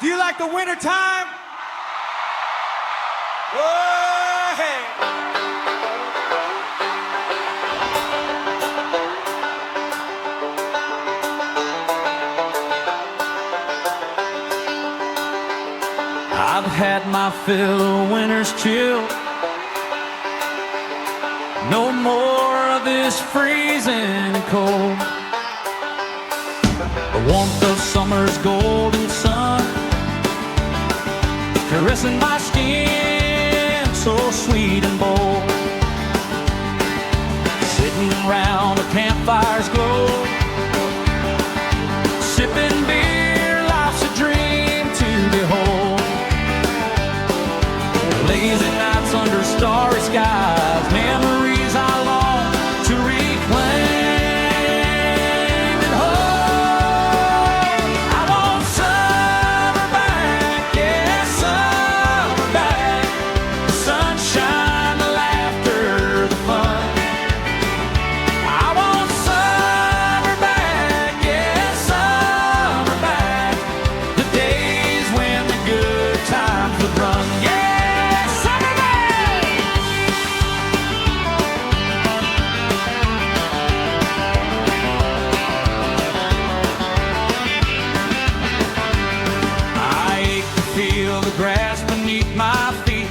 Do you like the winter time? Oh, hey. I've had my fill of winter's chill. No more of this freezing cold. The warmth of summer's golden sun caressing my skin, so sweet and bold. Sitting around the campfire's glow, sipping beer, life's a dream to behold. Lazy nights under starry skies, memories I long to reclaim and hold. I want summer back, yes, summer back. The sunshine, the laughter, the fun. I want summer back, yes, summer back. The days when the good times would run, yeah. Grass beneath my feet,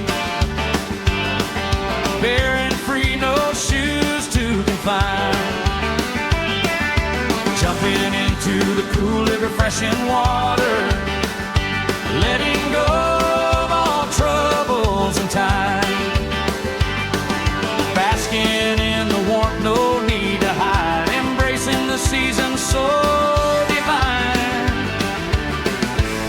bare and free, no shoes to confine. Jumping into the cool, refreshing water, letting go of all troubles and time. Basking in the warmth, no need to hide, embracing the season so divine.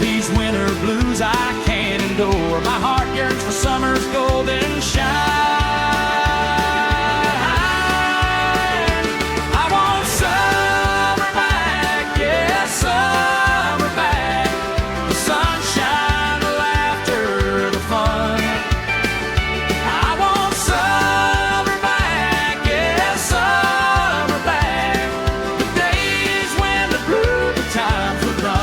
These winter blues I can't endure. My heart yearns for summer's golden shine. I want summer back, yes, summer back. The sunshine, the laughter, the fun. I want summer back, yes, summer back. The days when the blue times would run.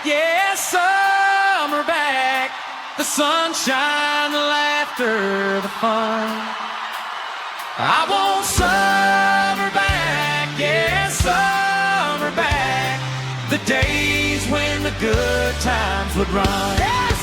Yes, summer back. The sunshine, the laughter, the fun. I want summer back, yes, summer back. The days when the good times would run. Yeah.